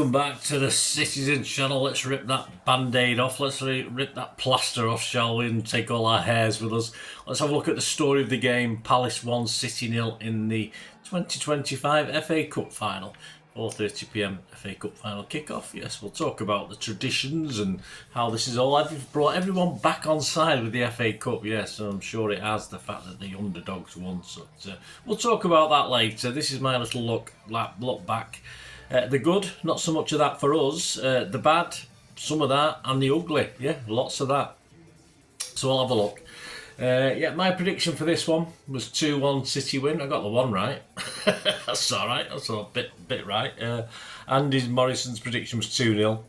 welcome back to the Citizen channel. Let's rip that band-aid off, let's rip that plaster off, shall we, and take all our hairs with us. Let's have a look at the story of the game. Palace 1, City 0 in the 2025 FA Cup final. 4:30 PM FA Cup final kick-off. Yes, we'll talk about the traditions and how this is all. I've brought everyone back on side with the FA Cup, yes, and I'm sure it has, the fact that the underdogs won. So we'll talk about that later. This is my little look back. The good, not so much of that for us. The bad, some of that, and the ugly, yeah, lots of that. So I'll have a look. Yeah, my prediction for this one was 2-1 City win. I got the one right. That's all right. That's a bit right. Andy Morrison's prediction was 2-0.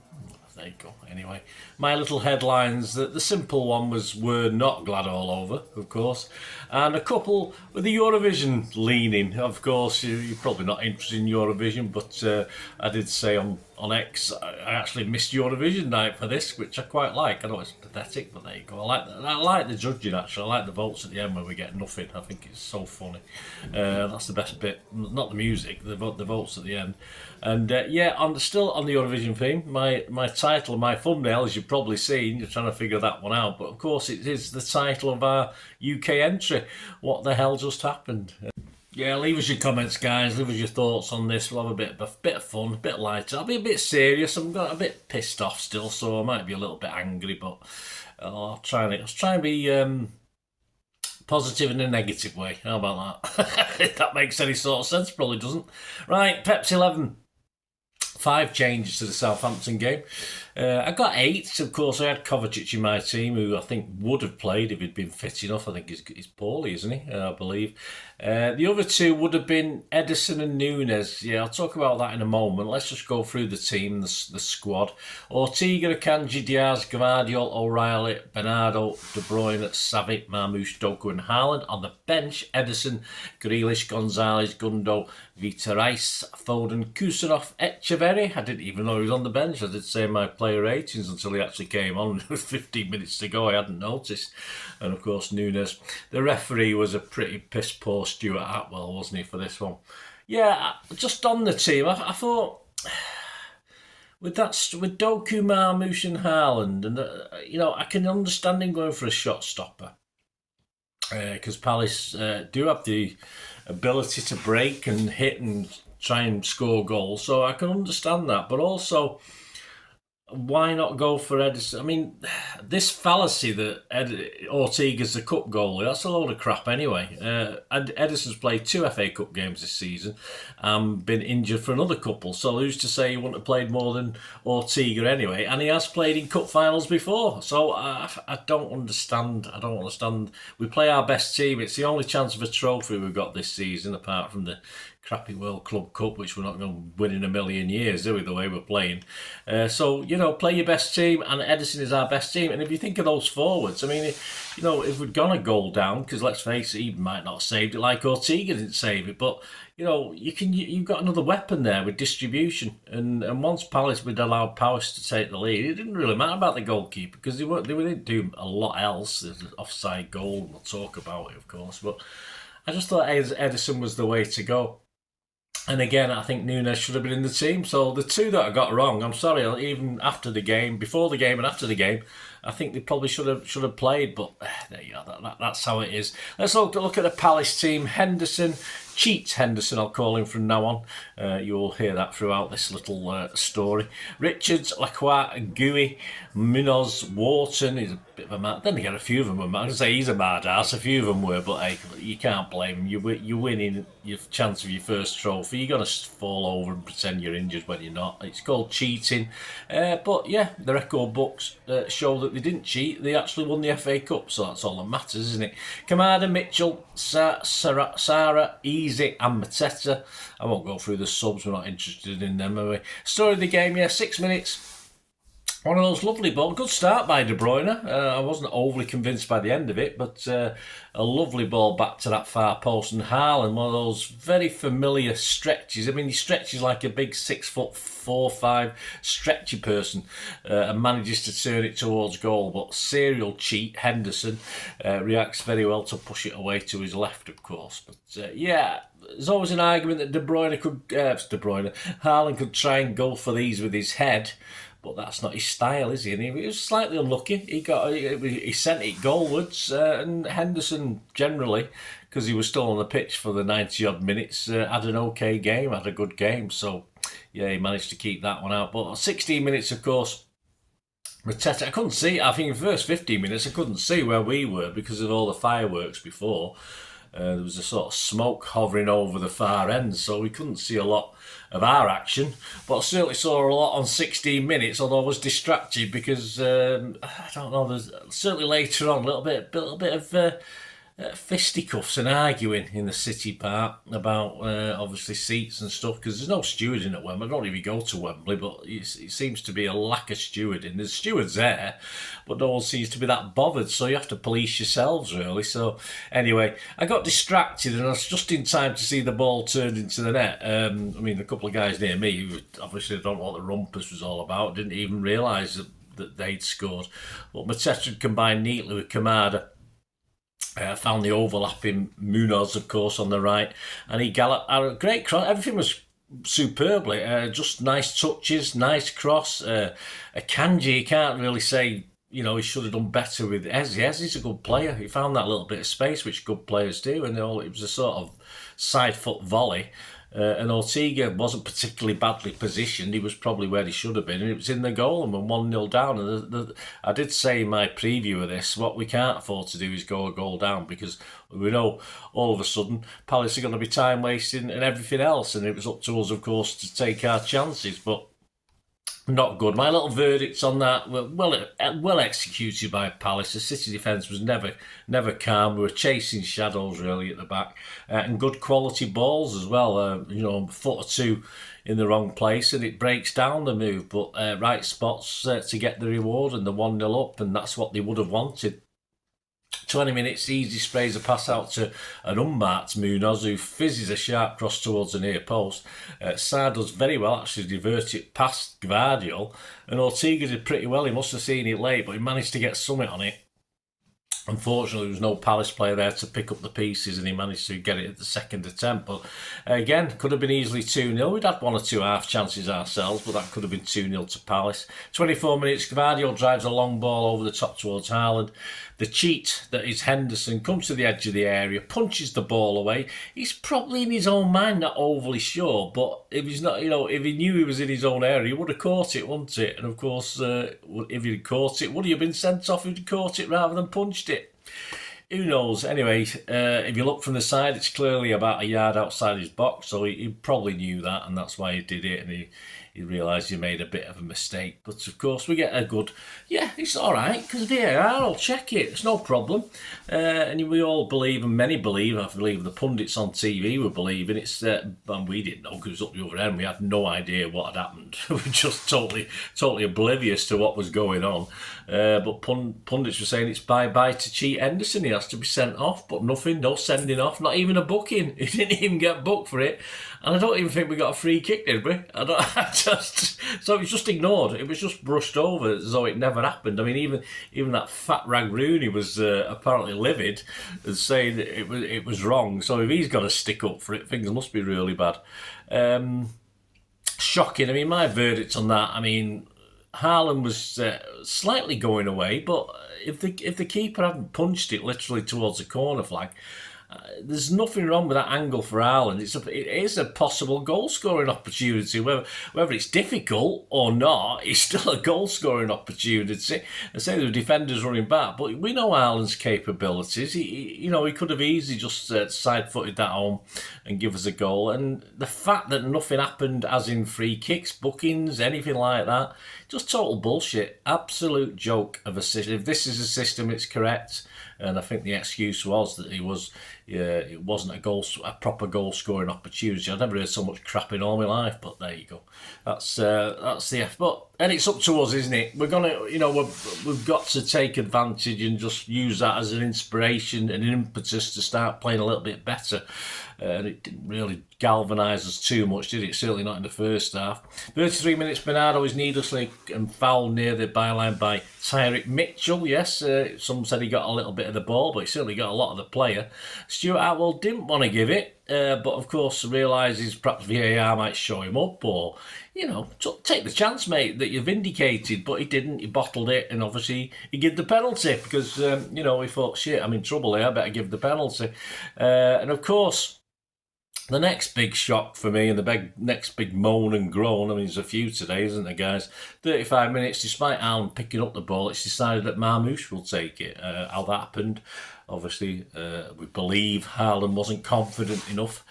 There you go. Anyway, my little headlines. The simple one was "We're not glad all over," of course, and a couple with the Eurovision leaning. Of course, you're probably not interested in Eurovision, but I did say on X I actually missed Eurovision night for this, which I quite like. I know it's pathetic, but there you go. I like the judging actually. I like the votes at the end when we get nothing. I think it's so funny. That's the best bit. Not the music, the votes at the end. And yeah, still on the Eurovision theme. My title, my thumbnail, as you've probably seen, you're trying to figure that one out. But of course, it is the title of our UK entry. What the hell just happened? Yeah, leave us your comments, guys. Leave us your thoughts on this. We'll have a bit of fun, a bit lighter. I'll be a bit serious. I'm a bit pissed off still, so I might be a little bit angry. But I'll try and be positive in a negative way. How about that? If that makes any sort of sense, probably doesn't. Right, Pepsi 11. 5 changes to the Southampton game. I got 8. Of course, I had Kovacic in my team, who I think would have played if he'd been fit enough. I think he's poorly, isn't he? I believe. The other 2 would have been Ederson and Nunes. Yeah, I'll talk about that in a moment. Let's just go through the team, the squad. Ortega, Akanji, Diaz, Gvardiol, O'Reilly, Bernardo, De Bruyne, Savic, Marmoush, Doku and Haaland. On the bench, Ederson, Grealish, Gonzalez, Gundo, Vitarais, Foden, Kusanov, Echeverri. I didn't even know he was on the bench. I did say my player ratings until he actually came on. With 15 minutes to go, I hadn't noticed. And of course, Nunes. The referee was a pretty piss poor Stuart Atwell, wasn't he, for this one? Yeah, just on the team, I thought with Doku, Marmoush and Haaland, and I can understand him going for a shot stopper because Palace do have the ability to break and hit and try and score goals, so I can understand that. But also, why not go for Ederson? I mean, this fallacy that Ortega's the cup goalie, that's a load of crap anyway. Ederson's played 2 FA Cup games this season and been injured for another couple. So who's to say he wouldn't have played more than Ortega anyway? And he has played in cup finals before. So I don't understand. We play our best team. It's the only chance of a trophy we've got this season, apart from the crappy World Club Cup, which we're not going to win in a million years, do we, the way we're playing? So, play your best team, and Ederson is our best team. And if you think of those forwards, I mean, if we'd gone a goal down, because let's face it, he might not have saved it like Ortega didn't save it, but, you've got another weapon there with distribution. And once Palace would allowed Palace to take the lead, it didn't really matter about the goalkeeper, because they didn't do a lot else. There's an offside goal, we'll talk about it, of course, but I just thought Ederson was the way to go. And again, I think Nunes should have been in the team. So the 2 that I got wrong, I'm sorry, even after the game, before the game and after the game, I think they probably should have played. But there you go, that's how it is. Let's look at the Palace team. Henderson, Cheats Henderson, I'll call him from now on. You'll hear that throughout this little story. Richards, Lacroix, Gooey, Munoz, Wharton. He's a bit of a mad. Then again, a few of them were mad. I can say he's a mad ass. A few of them were, but hey, you can't blame him. You're winning your chance of your first trophy. You're gonna fall over and pretend you're injured when you're not. It's called cheating. But yeah, the record books show that they didn't cheat. They actually won the FA Cup, so that's all that matters, isn't it? Kamada, Mitchell, Sarah, Easy and Mateta. I won't go through the subs, we're not interested in them, are we? Story of the game, yeah, 6 minutes. One of those lovely balls. Good start by De Bruyne. I wasn't overly convinced by the end of it, but a lovely ball back to that far post. And Haaland, one of those very familiar stretches. I mean, he stretches like a big 6'4", 5" stretchy person and manages to turn it towards goal. But serial cheat Henderson reacts very well to push it away to his left, of course. But yeah, there's always an argument that Haaland could try and go for these with his head. But that's not his style, is he? And he was slightly unlucky. He sent it goalwards, and Henderson generally, because he was still on the pitch for the 90-odd minutes, had an okay game, had a good game. So, yeah, he managed to keep that one out. But 16 minutes, of course, Mateta, I couldn't see. I think in the first 15 minutes, I couldn't see where we were because of all the fireworks before. There was a sort of smoke hovering over the far end, so we couldn't see a lot of our action. But I certainly saw a lot on 16 minutes, although I was distracted because, I don't know, there's certainly later on a little bit of fisticuffs and arguing in the City part about obviously seats and stuff, because there's no stewarding at Wembley. I don't even go to Wembley, but it seems to be a lack of stewarding. There's stewards there, but no one seems to be that bothered, so you have to police yourselves really. So anyway, I got distracted and I was just in time to see the ball turned into the net. I mean, a couple of guys near me who obviously don't know what the rumpus was all about, didn't even realise that they'd scored. But Mateta had combined neatly with Kamada. Found the overlapping Munoz, of course, on the right, and he galloped out a great cross. Everything was superbly, just nice touches, nice cross. Akanji, you can't really say, you know, he should have done better with Eze. Eze's a good player. He found that little bit of space, which good players do, and it was a sort of side foot volley. And Ortega wasn't particularly badly positioned. He was probably where he should have been, and it was in the goal, and we're 1-0 down. And I did say in my preview of this, what we can't afford to do is go a goal down, because we know all of a sudden Palace are going to be time wasting and everything else, and it was up to us, of course, to take our chances. But not good. My little verdicts on that were well executed by Palace. The City defence was never calm. We were chasing shadows really at the back, and good quality balls as well. You know, a foot or two in the wrong place and it breaks down the move. But right spots to get the reward and the 1-0 up, and that's what they would have wanted. 20 minutes, easy sprays a pass out to an unmarked Munoz, who fizzes a sharp cross towards the near post. Sarr does very well, actually divert it past Gvardiol, and Ortega did pretty well. He must have seen it late, but he managed to get something on it. Unfortunately, there was no Palace player there to pick up the pieces, and he managed to get it at the second attempt. But again, could have been easily 2-0. We'd had one or two half chances ourselves, but that could have been 2-0 to Palace. 24 minutes, Gvardiol drives a long ball over the top towards Haaland. The cheat that is Henderson comes to the edge of the area, punches the ball away. He's probably in his own mind not overly sure, but if he's not, you know, if he knew he was in his own area, he would have caught it, wouldn't it? And of course, if he'd caught it, would he have been sent off if he'd caught it rather than punched it? Who knows? Anyway, if you look from the side, it's clearly about a yard outside his box, so he probably knew that, and that's why he did it, and he realised he made a bit of a mistake. But of course, we get a good, yeah, it's all right, because VAR, I'll check it, it's no problem. And we all believe, and many believe, I believe the pundits on TV were believing it's, and we didn't know because it was up the other end, we had no idea what had happened. We were just totally oblivious to what was going on. But pundits were saying it's bye-bye to cheat Henderson, he has to be sent off, but nothing, no sending off, not even a booking. He didn't even get booked for it. And I don't even think we got a free kick, did we? So it was just ignored. It was just brushed over as though it never happened. I mean, even that fat rag Rooney was apparently livid and saying that it was wrong. So if he's got to stick up for it, things must be really bad. Shocking. I mean, my verdict on that, I mean, Haaland was slightly going away, but if the keeper hadn't punched it literally towards the corner flag, there's nothing wrong with that angle for Haaland. It is a possible goal-scoring opportunity. Whether it's difficult or not, it's still a goal-scoring opportunity. I say the defender's running back, but we know Haaland's capabilities. He could have easily just side-footed that home and give us a goal. And the fact that nothing happened, as in free kicks, bookings, anything like that, just total bullshit. Absolute joke of a system. If this is a system, it's correct. And I think the excuse was that it wasn't a proper goal scoring opportunity. I've never heard so much crap in all my life, but there you go. That's the F. But And it's up to us, isn't it? We're gonna, we've got to take advantage and just use that as an inspiration and an impetus to start playing a little bit better. And it didn't really galvanise us too much, did it? Certainly not in the first half. 33 minutes, Bernardo is needlessly and fouled near the byline by Tyrick Mitchell. Yes, some said he got a little bit of the ball, but he certainly got a lot of the player. Stuart Atwell didn't want to give it, but of course realises perhaps VAR might show him up, or take the chance, mate, that you've indicated. But he didn't. He bottled it, and obviously he gave the penalty because he thought, shit, I'm in trouble here. I better give the penalty. And of course, the next big shock for me and the next big moan and groan, I mean, there's a few today, isn't there, guys? 35 minutes, despite Allen picking up the ball, it's decided that Marmoush will take it. How that happened, obviously, we believe Haaland wasn't confident enough.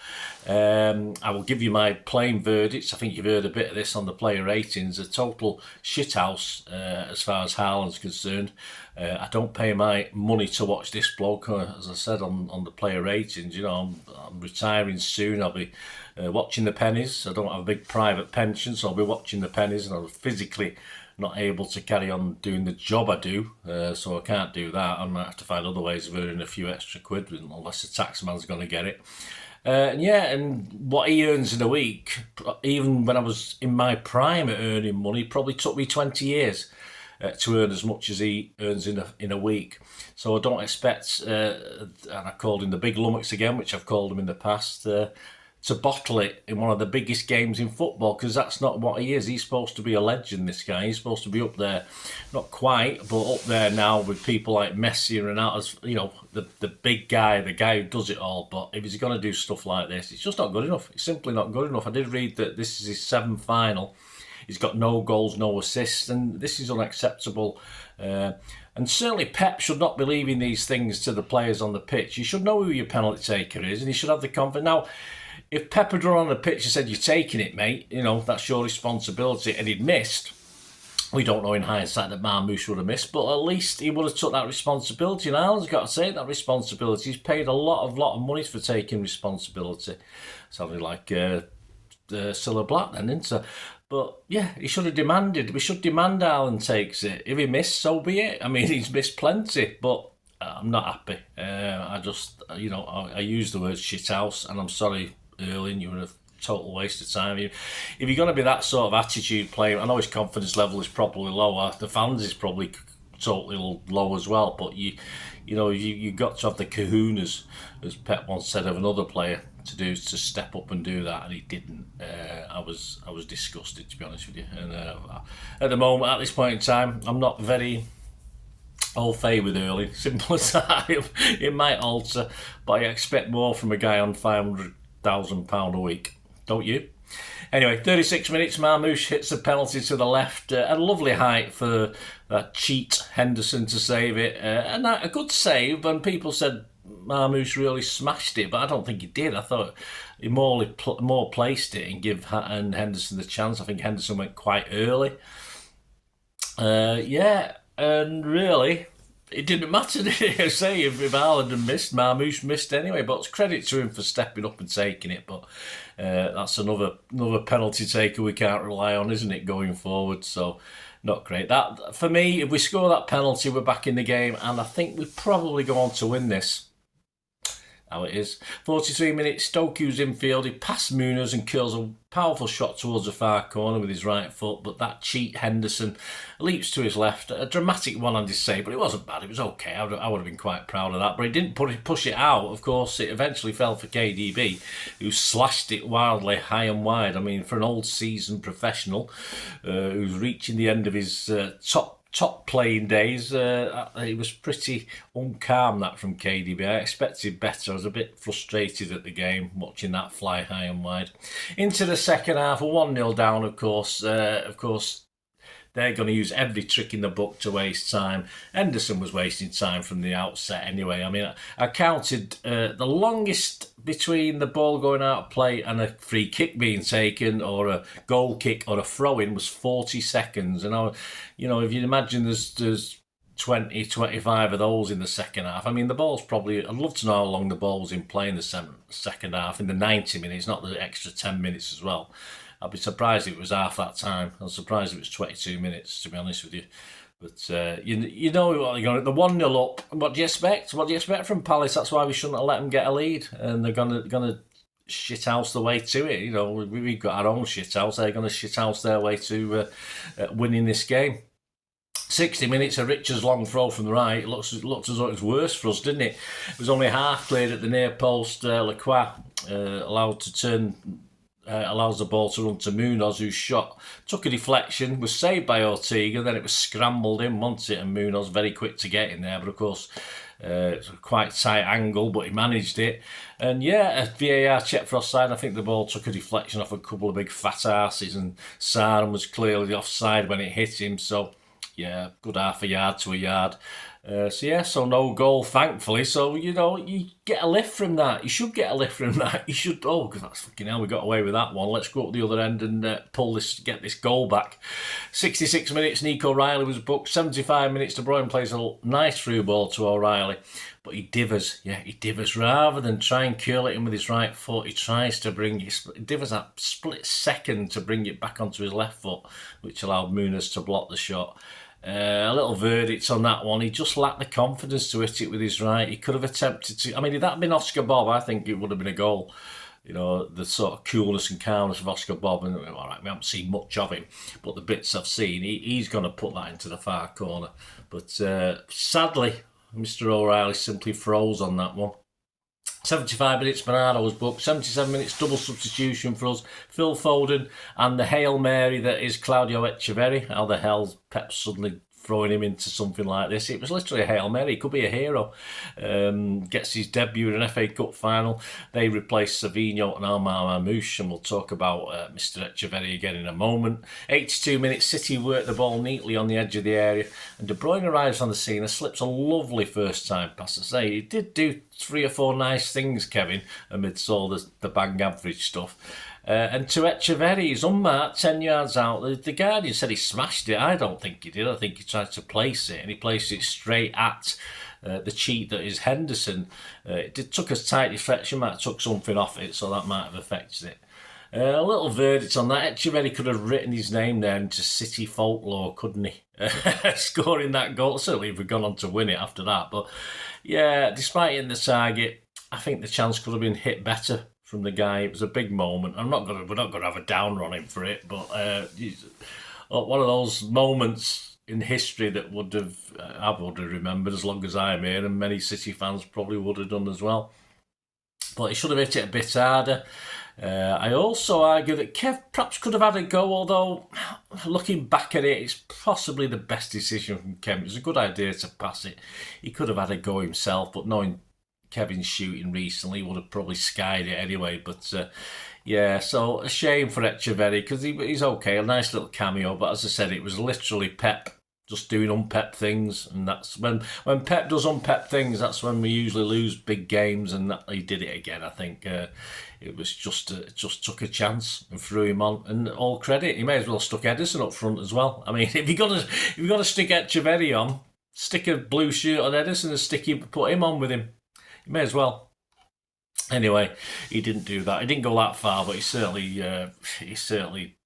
I will give you my plain verdicts. I think you've heard a bit of this on the player ratings. A total shithouse as far as Haaland's concerned. I don't pay my money to watch this bloke, as I said on the player ratings. I'm retiring soon. I'll be watching the pennies. I don't have a big private pension, so I'll be watching the pennies, and I'm physically not able to carry on doing the job I do, so I can't do that. I might have to find other ways of earning a few extra quid, unless the taxman's going to get it. And what he earns in a week, even when I was in my prime at earning money, probably took me 20 years to earn as much as he earns in a week. So I don't expect, and I called him the big lummox again, which I've called him in the past, to bottle it in one of the biggest games in football, because that's not what he is. He's supposed to be a legend, this guy. He's supposed to be up there, not quite, but up there now with people like Messi and Ronaldo, the big guy, the guy who does it all. But if he's going to do stuff like this, it's just not good enough. It's simply not good enough. I did read that this is his 7th final. He's got no goals, no assists, and this is unacceptable. And certainly Pep should not be leaving these things to the players on the pitch. You should know who your penalty taker is, and he should have the confidence. Now, if Pep had run on the pitch and said, "You're taking it, mate, that's your responsibility," and he'd missed, we don't know in hindsight that Marmoush would have missed, but at least he would have took that responsibility. And Alan's got to take that responsibility. He's paid a lot of money for taking responsibility. Sounded like Cilla Black then, isn't it? But yeah, he should have demanded. We should demand Alan takes it. If he missed, so be it. I mean, he's missed plenty, but I'm not happy. I just, I use the word shithouse, and I'm sorry, Erling, you were a total waste of time. If you're going to be that sort of attitude player, I know his confidence level is probably lower. The fans is probably totally low as well. But you got to have the kahunas, as Pep once said of another player, to step up and do that, and he didn't. I was disgusted, to be honest with you. And at the moment, at this point in time, I'm not very au fait with Erling. Simple as that. It might alter, but I expect more from a guy on £500,000 a week. Don't you? Anyway, 36 minutes, Marmoush hits a penalty to the left. A lovely height for that cheat Henderson to save it. And a good save, and people said Marmoush really smashed it, but I don't think he did. I thought he more placed it and give Henderson the chance. I think Henderson went quite early. And really, it didn't matter, did it? I say, if Haaland had missed, Marmoush missed anyway. But it's credit to him for stepping up and taking it. But that's another penalty taker we can't rely on, isn't it, going forward? So, not great. That, for me, if we score that penalty, we're back in the game, and I think we probably go on to win this. How it is. 43 minutes, Stokew's infield. He passed Muniz and curls a powerful shot towards the far corner with his right foot, but that cheat Henderson leaps to his left. A dramatic one-handed save, but it wasn't bad. It was okay. I would have been quite proud of that, but he didn't push it out. Of course, it eventually fell for KDB, who slashed it wildly high and wide. I mean, for an old seasoned professional who's reaching the end of his top playing days, it was pretty uncalm, that from KDB. I expected better. I was a bit frustrated at the game, watching that fly high and wide. Into the second half, a 1-0 down, of course. They're going to use every trick in the book to waste time. Henderson was wasting time from the outset anyway. I mean, I counted the longest between the ball going out of play and a free kick being taken, or a goal kick, or a throw-in, was 40 seconds. And, if you imagine there's 20, 25 of those in the second half. I mean, the ball's probably, I'd love to know how long the ball was in play in the second half, in the 90 minutes, not the extra 10 minutes as well. I'd be surprised if it was half that time. I'm surprised if it was 22 minutes, to be honest with you. But you know what you're going. The 1-0 up. What do you expect? What do you expect from Palace? That's why we shouldn't have let them get a lead, and they're gonna shithouse the way to it. You know, we've got our own shithouse. They're gonna shithouse their way to winning this game. 60 minutes, a Richards long throw from the right. It looked as though it was worse for us, didn't it? It was only half cleared at the near post. Lacroix allows the ball to run to Munoz, whose shot took a deflection, was saved by Ortega, then it was scrambled in, wasn't it? And Munoz very quick to get in there, but of course it's a quite tight angle, but he managed it. And yeah, a VAR check for offside. I think the ball took a deflection off a couple of big fat asses, and Saran was clearly offside when it hit him, so yeah, good half a yard to a yard. So no goal, thankfully. So, you know, you get a lift from that. You should get a lift from that. You should, because that's fucking hell, we got away with that one. Let's go up the other end and get this goal back. 66 minutes, Nico Riley was booked. 75 minutes, De Bruyne plays a nice through ball to O'Reilly. But he divers. Rather than try and curl it in with his right foot, he tries to bring it, divers that split second to bring it back onto his left foot, which allowed Munoz to block the shot. A little verdict on that one. He just lacked the confidence to hit it with his right. He could have attempted to. I mean, if that had been Oscar Bob, I think it would have been a goal. You know, the sort of coolness and calmness of Oscar Bob. And all right, we haven't seen much of him, but the bits I've seen, he's going to put that into the far corner. But sadly, Mr. O'Reilly simply froze on that one. 75 minutes, Bernardo was booked. 77 minutes, double substitution for us. Phil Foden and the Hail Mary that is Claudio Echeverri. How the hell Pep suddenly throwing him into something like this? It was literally a Hail Mary. He could be a hero. Gets his debut in an FA Cup final. They replace Savinho and Almar Mamouche, and we'll talk about Mr. Echeverri again in a moment. 82 minutes, City work the ball neatly on the edge of the area, and De Bruyne arrives on the scene and slips a lovely first time pass. I say, he did do 3 or 4 nice things, Kevin, amidst all the bang average stuff. And to Echeverri, he's unmarked, 10 yards out. The Guardian said he smashed it. I don't think he did. I think he tried to place it, and he placed it straight at the cheat that is Henderson. It took a tight deflection, might have took something off it, so that might have affected it. A little verdict on that. Echeverri could have written his name there into City folklore, couldn't he? Scoring that goal. Certainly if we'd gone on to win it after that. But yeah, despite hitting the target, I think the chance could have been hit better from the guy. It was a big moment. We're not going to have a downer on him for it, but one of those moments in history that I would have remembered as long as I'm here, and many City fans probably would have done as well. But he should have hit it a bit harder. I also argue that Kev perhaps could have had a go, although looking back at it, it's possibly the best decision from Kev. It was a good idea to pass it. He could have had a go himself, but knowing Kevin's shooting recently, he would have probably skied it anyway. But so a shame for Echeverri, because he's okay, a nice little cameo. But as I said, it was literally Pep just doing unpep things, and that's when Pep does unpep things, that's when we usually lose big games, and he did it again. I think it was just took a chance and threw him on, and all credit. He may as well have stuck Ederson up front as well. I mean, if you got to stick Echeverri on, stick a blue shirt on Ederson and put him on with him. You may as well. Anyway, he didn't do that. He didn't go that far, but he certainly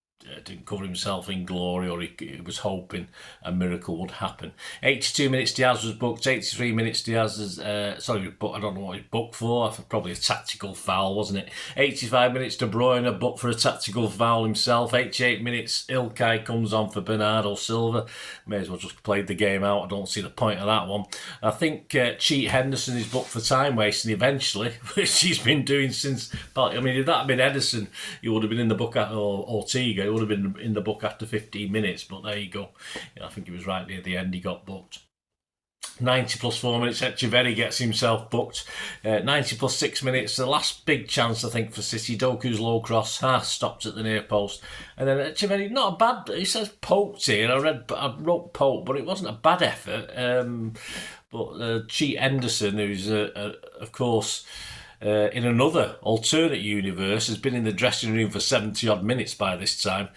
didn't cover himself in glory, or he was hoping a miracle would happen. 82 minutes, Diaz was booked. 83 minutes, Diaz is I don't know what he booked for. Probably a tactical foul, wasn't it? 85 minutes, De Bruyne booked for a tactical foul himself. 88 minutes, Ilkay comes on for Bernardo Silva. May as well just played the game out. I don't see the point of that one. I think Cheat Henderson is booked for time wasting eventually, which he's been doing since. I mean, if that had been Ederson, he would have been in the book at Ortega. Would have been in the book after 15 minutes, but there you go. I think it was right near the end he got booked. 90 plus 4 minutes, Echeverri gets himself booked. 90 plus 6 minutes, the last big chance I think for City. Doku's low cross, stopped at the near post, and then Echeverri, not a bad. He says poked here. I wrote poke, but it wasn't a bad effort. But Cheat Henderson, who's of course. In another alternate universe, has been in the dressing room for 70 odd minutes by this time,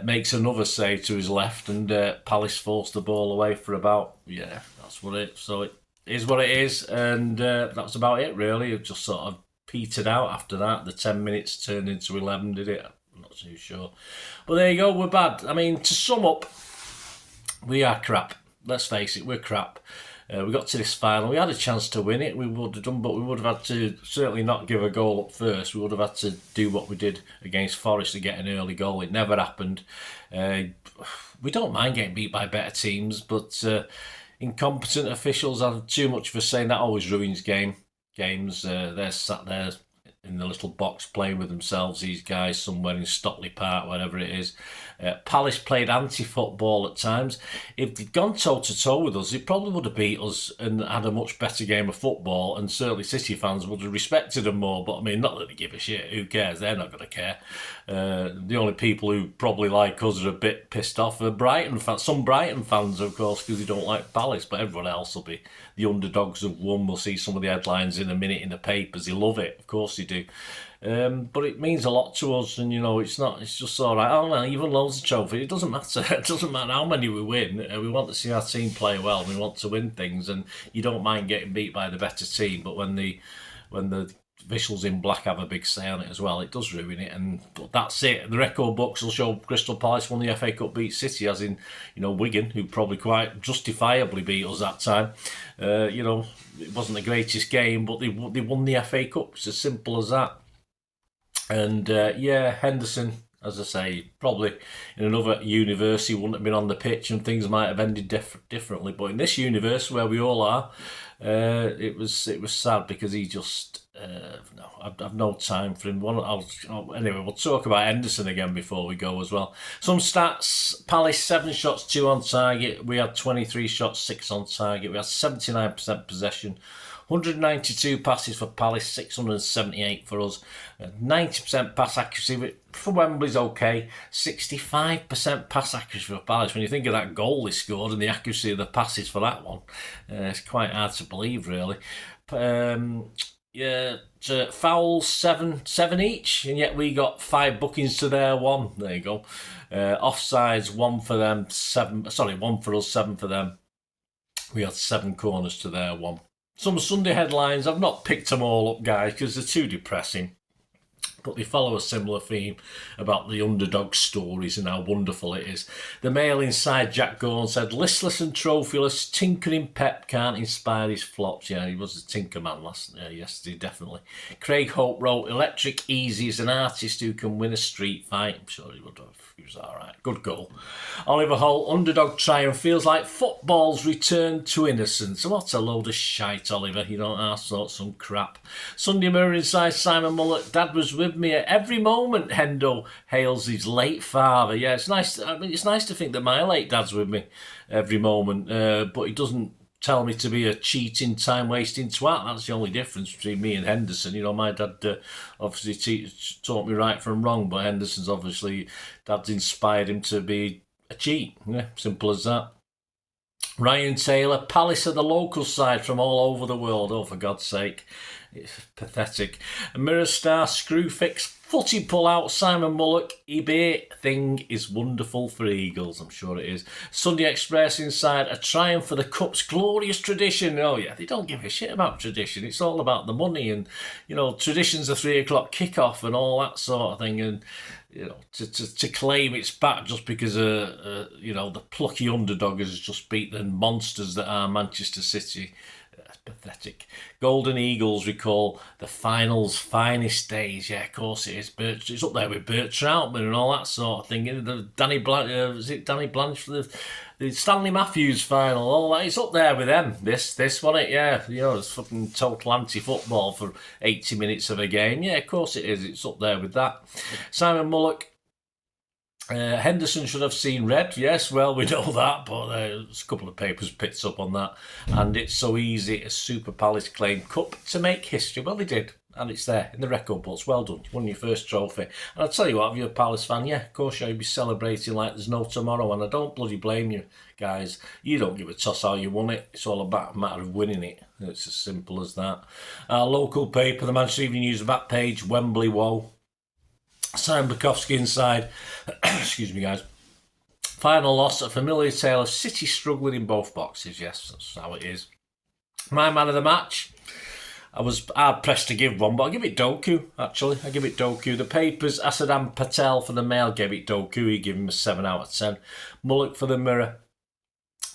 makes another save to his left, and Palace forced the ball away for about, that's what it is. So it is what it is, and that's about it really. It just sort of petered out after that. The 10 minutes turned into 11, did it? I'm not too sure. But there you go, we're bad. I mean, to sum up, we are crap. Let's face it, we're crap. We got to this final. We had a chance to win it. We would have done, but we would have had to certainly not give a goal up first. We would have had to do what we did against Forest to get an early goal. It never happened. We don't mind getting beat by better teams, but incompetent officials have too much for saying. That always ruins games. They're sat there in the little box playing with themselves, these guys somewhere in Stockley Park, whatever it is. Palace played anti-football at times. If they'd gone toe-to-toe with us, they probably would have beat us and had a much better game of football, and certainly City fans would have respected them more. But I mean, not that they give a shit. Who cares? They're not going to care. The only people who probably like us are a bit pissed off are Brighton fans. Some Brighton fans, of course, because they don't like Palace, but everyone else will be. The underdogs have won. We'll see some of the headlines in a minute in the papers. They love it. Of course they do. But it means a lot to us, and it's just all right. Oh well, even loads of trophies. It doesn't matter. It doesn't matter how many we win. We want to see our team play well, and we want to win things. And you don't mind getting beat by the better team, but when the officials in black have a big say on it as well, it does ruin it. And that's it. The record books will show Crystal Palace won the FA Cup, beat City, as in Wigan, who probably quite justifiably beat us that time. It wasn't the greatest game, but they won the FA Cup. It's as simple as that. And Henderson, as I say, probably in another universe he wouldn't have been on the pitch and things might have ended differently. But in this universe where we all are, it was sad because he just I've no time for him. Anyway, we'll talk about Henderson again before we go as well. Some stats: Palace 7 shots, 2 on target. We had 23 shots, 6 on target. We had 79% possession. 192 passes for Palace, 678 for us. 90% pass accuracy for Wembley's okay. 65% pass accuracy for Palace. When you think of that goal they scored and the accuracy of the passes for that one, it's quite hard to believe, really. Fouls 7 each, and yet we got 5 bookings to their 1. There you go. Offsides 1 for them, 7. Sorry, 1 for us, 7 for them. We had 7 corners to their 1. Some Sunday headlines, I've not picked them all up, guys, because they're too depressing. But they follow a similar theme about the underdog stories and how wonderful it is. The Mail inside Jack Gorn said, listless and trophyless, tinkering Pep can't inspire his flops. Yeah, he was a tinker man yesterday, definitely. Craig Hope wrote, electric easy is an artist who can win a street fight. I'm sure he would have. He was all right. Good goal. Oliver Holt, underdog triumph feels like football's return to innocence. What a load of shite, Oliver. You don't ask some crap. Sunday Mirror inside Simon Mullet, Dad was with me at every moment. Hendo hails his late father. Yeah, it's nice. It's nice to think that my late dad's with me every moment, but he doesn't tell me to be a cheating, time-wasting twat. That's the only difference between me and Henderson. My dad obviously taught me right from wrong, but Henderson's obviously, Dad's inspired him to be a cheat. Yeah, simple as that. Ryan Taylor, Palace are the local side from all over the world. Oh, for God's sake. It's pathetic. Mirror Star, Screwfix, footy pull out, Simon Mullock, eBay thing is wonderful for Eagles. I'm sure it is. Sunday Express inside, a triumph for the Cup's glorious tradition. Oh yeah, they don't give a shit about tradition. It's all about the money and, tradition's a 3 o'clock kickoff and all that sort of thing. And, to claim it's back just because, the plucky underdog has just beat the monsters that are Manchester City. Pathetic. Golden Eagles recall the finals' finest days. Yeah, of course it is. It's up there with Bert Troutman and all that sort of thing. Danny Blanche for the Stanley Matthews final? All that. It's up there with them. This wasn't it? Yeah, it's fucking total anti-football for 80 minutes of a game. Yeah, of course it is. It's up there with that. Simon Mullock. Henderson should have seen red. Yes, well, we know that, but there's a couple of papers picked up on that. And it's so easy, a Super Palace claim cup to make history. Well, they did, and it's there in the record books. Well done, you won your first trophy. And I'll tell you what, if you're a Palace fan, yeah, of course you'll be celebrating like there's no tomorrow, and I don't bloody blame you, guys. You don't give a toss how you won it. It's all about a matter of winning it. It's as simple as that. Our local paper, the Manchester Evening News back page, Wembley woe. Simon Bukowski inside. Excuse me, guys. Final loss, a familiar tale of City struggling in both boxes. Yes, that's how it is. My man of the match. I was hard pressed to give one, but I'll give it Doku, actually. I give it Doku. The papers, Asadam Patel for the Mail gave it Doku. He gave him a 7 out of 10. Mullock for the Mirror,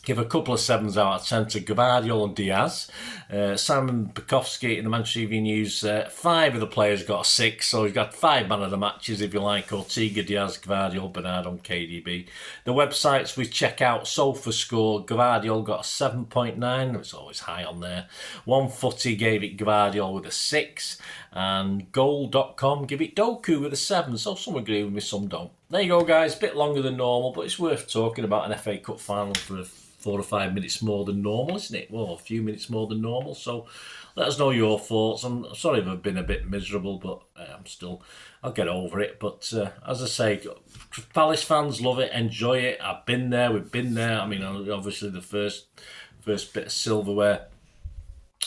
give a couple of 7s out of 10 to Gvardiol and Diaz. Simon Bukowski in the Manchester Evening News, 5 of the players got a 6, so he's got 5 man of the matches, if you like. Ortega, Diaz, Gvardiol, Bernardo and KDB. The websites we check out, Sofascore, Gvardiol got a 7.9, it's always high on there. One Footy gave it Gvardiol with a 6, and Goal.com give it Doku with a 7, so some agree with me, some don't. There you go, guys, a bit longer than normal, but it's worth talking about an FA Cup final for 4 or 5 minutes more than normal, isn't it? Well, a few minutes more than normal. So let us know your thoughts. I'm sorry if I've been a bit miserable, but I'll get over it. But as I say, Palace fans love it, enjoy it. I've been there, we've been there. I mean, obviously the first bit of silverware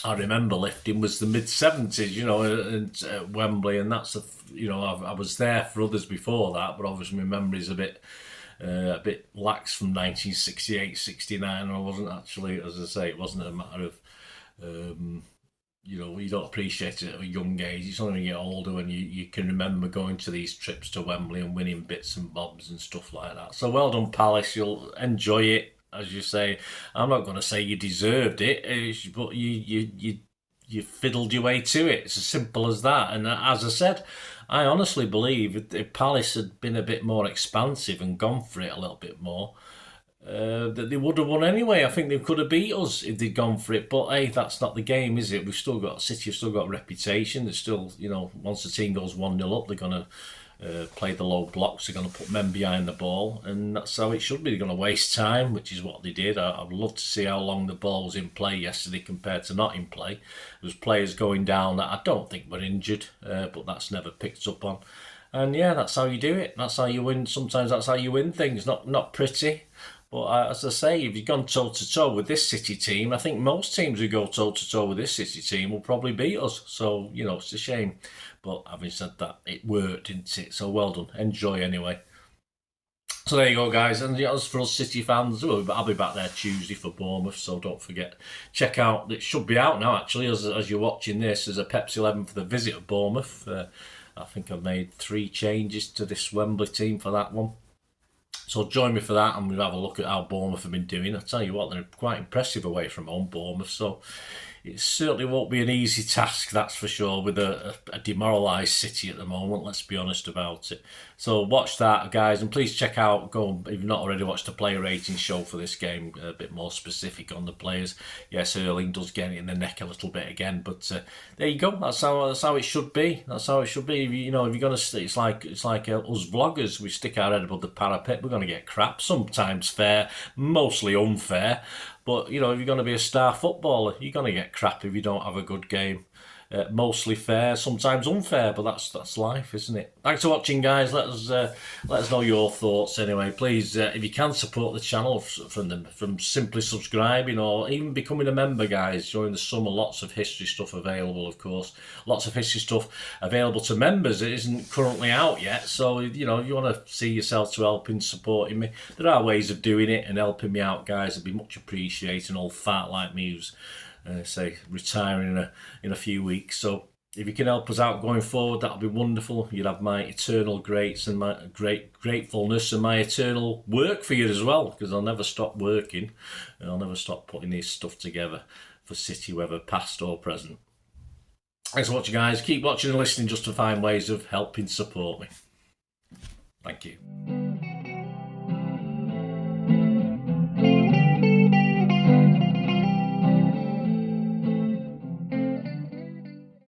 I remember lifting was the mid-70s, you know, at Wembley, and that's I was there for others before that, but obviously my memory's a bit lax from 1968, 69. I wasn't actually, as I say, it wasn't a matter of, you don't appreciate it at a young age. It's only when you get older when you can remember going to these trips to Wembley and winning bits and bobs and stuff like that. So well done, Palace. You'll enjoy it, as you say. I'm not going to say you deserved it, but you fiddled your way to it. It's as simple as that. And as I said, I honestly believe if Palace had been a bit more expansive and gone for it a little bit more, that they would have won anyway. I think they could have beat us if they'd gone for it. But hey, that's not the game, is it? City have still got a reputation. They're still, once the team goes 1-0 up, they're going to play the low blocks. They're going to put men behind the ball, and that's how it should be. They're going to waste time, which is what they did. I'd love to see how long the ball was in play yesterday compared to not in play. There was players going down that I don't think were injured, but that's never picked up on. And yeah, that's how you do it. That's how you win. Sometimes that's how you win things. Not pretty. But as I say, if you've gone toe-to-toe with this City team, I think most teams who go toe-to-toe with this City team will probably beat us. So, it's a shame. But having said that, it worked, didn't it? So well done. Enjoy anyway. So there you go, guys. And as for us City fans, I'll be back there Tuesday for Bournemouth, so don't forget. Check out, it should be out now, actually, as you're watching this. There's a Pepsi 11 for the visit of Bournemouth. I think I've made 3 changes to this Wembley team for that one. So join me for that, and we'll have a look at how Bournemouth have been doing. I tell you what, they're quite impressive away from home, Bournemouth. So it certainly won't be an easy task, that's for sure, with a demoralised City at the moment. Let's be honest about it. So watch that, guys, and please check out, if you've not already watched the player rating show for this game, a bit more specific on the players. Yes, Erling does get it in the neck a little bit again, but there you go. That's how it should be. That's how it should be. If you're gonna, it's like us vloggers. We stick our head above the parapet. We're gonna get crap. Sometimes fair, mostly unfair. But, if you're going to be a star footballer, you're going to get crap if you don't have a good game. Mostly fair, sometimes unfair, but that's life, isn't it? Thanks for watching, guys. Let us know your thoughts anyway. Please, if you can support the channel from simply subscribing or even becoming a member, guys. During the summer, lots of history stuff available, of course. Lots of history stuff available to members. It isn't currently out yet, so if you want to see yourself to helping supporting me, there are ways of doing it and helping me out, guys. It'd be much appreciated. An old fat like me who's retiring in a few weeks. So if you can help us out going forward, that'll be wonderful. You'd have my eternal greats and my gratefulness and my eternal work for you as well, because I'll never stop working and I'll never stop putting this stuff together for City, whether past or present. Thanks for watching, guys. Keep watching and listening just to find ways of helping support me. Thank you.